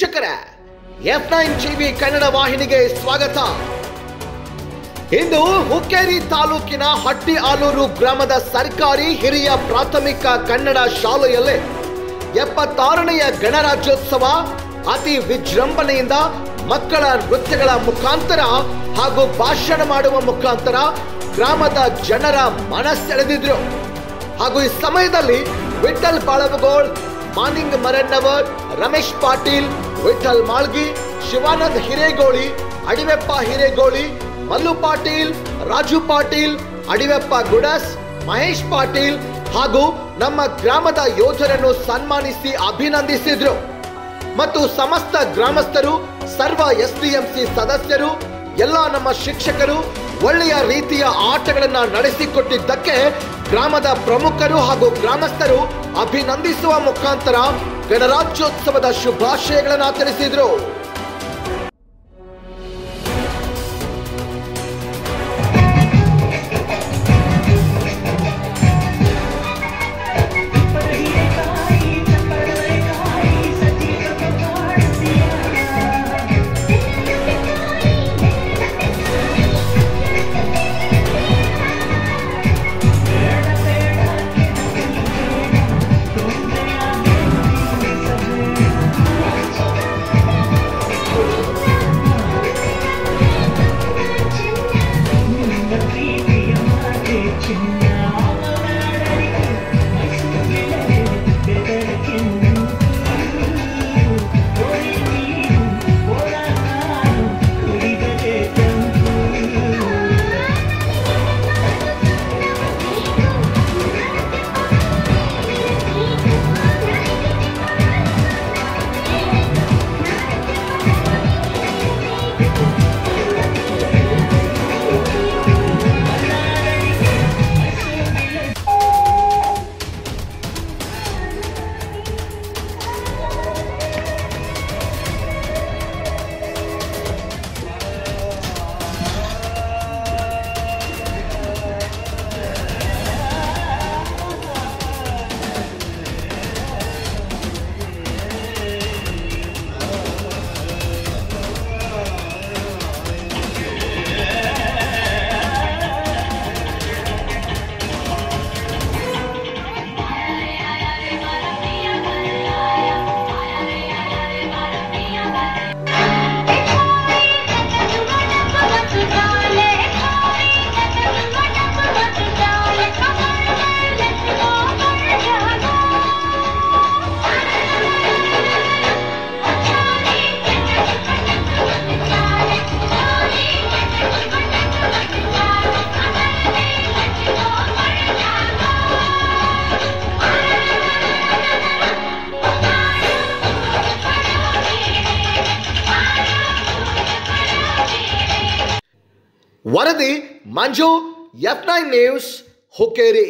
ವೀಕ್ಷಕರೇ, F9 TV Kannada ವಾಹಿನಿಗೆ ಸ್ವಾಗತ. ಇಂದು ಹುಕ್ಕೇರಿ ತಾಲೂಕಿನ ಹಟ್ಟಿಆಲೂರು ಗ್ರಾಮದ ಸರ್ಕಾರಿ ಹಿರಿಯ ಪ್ರಾಥಮಿಕ ಕನ್ನಡ ಶಾಲೆಯಲ್ಲಿ 76ನೆಯ ಗಣರಾಜ್ಯೋತ್ಸವ ಅತಿ ವಿಜೃಂಭಣೆಯಿಂದ ಮಕ್ಕಳ ನೃತ್ಯಗಳ ಮುಖಾಂತರ ಹಾಗೂ ಭಾಷಣ ಮಾಡುವ ಮುಖಾಂತರ ಗ್ರಾಮದ ಜನರ ಮನಸೆಳೆದಿದ್ರು. ಹಾಗೂ ಈ ಸಮಯದಲ್ಲಿ ವಿಠಲ್ ಬಾಳವಗೋಳ್, ಮಾನಿಂಗ್ ಮರಣ್ಣವರ್, ರಮೇಶ್ ಪಾಟೀಲ್, ವಿಠಲ್ ಮಾಳ್ಗಿ, ಶಿವಾನಂದ್ ಹಿರೇಗೋಳಿ, ಅಡಿವೆಪ್ಪ ಹಿರೇಗೋಳಿ, ಮಲ್ಲು ಪಾಟೀಲ್, ರಾಜು ಪಾಟೀಲ್, ಅಡಿವೆಪ್ಪ ಗುಡಸ್, ಮಹೇಶ್ ಪಾಟೀಲ್ ಹಾಗೂ ನಮ್ಮ ಗ್ರಾಮದ ಯೋಧರನ್ನು ಸನ್ಮಾನಿಸಿ ಅಭಿನಂದಿಸಿದ್ರು. ಮತ್ತು ಸಮಸ್ತ ಗ್ರಾಮಸ್ಥರು, ಸರ್ವ ಎಸ್ಡಿಎಂಸಿ ಸದಸ್ಯರು, ಎಲ್ಲ ನಮ್ಮ ಶಿಕ್ಷಕರು ಒಳ್ಳೆಯ ರೀತಿಯ ಆಟಗಳನ್ನ ನಡೆಸಿಕೊಟ್ಟಿದ್ದಕ್ಕೆ ಗ್ರಾಮದ ಪ್ರಮುಖರು ಹಾಗೂ ಗ್ರಾಮಸ್ಥರು ಅಭಿನಂದಿಸುವ ಮುಖಾಂತರ ಗಣರಾಜ್ಯೋತ್ಸವದ ಶುಭಾಶಯಗಳನ್ನು ತಿಳಿಸಿದ್ರು. ವರದಿ ಮಂಜು, F9 ನ್ಯೂಸ್, ಹುಕ್ಕೇರಿ.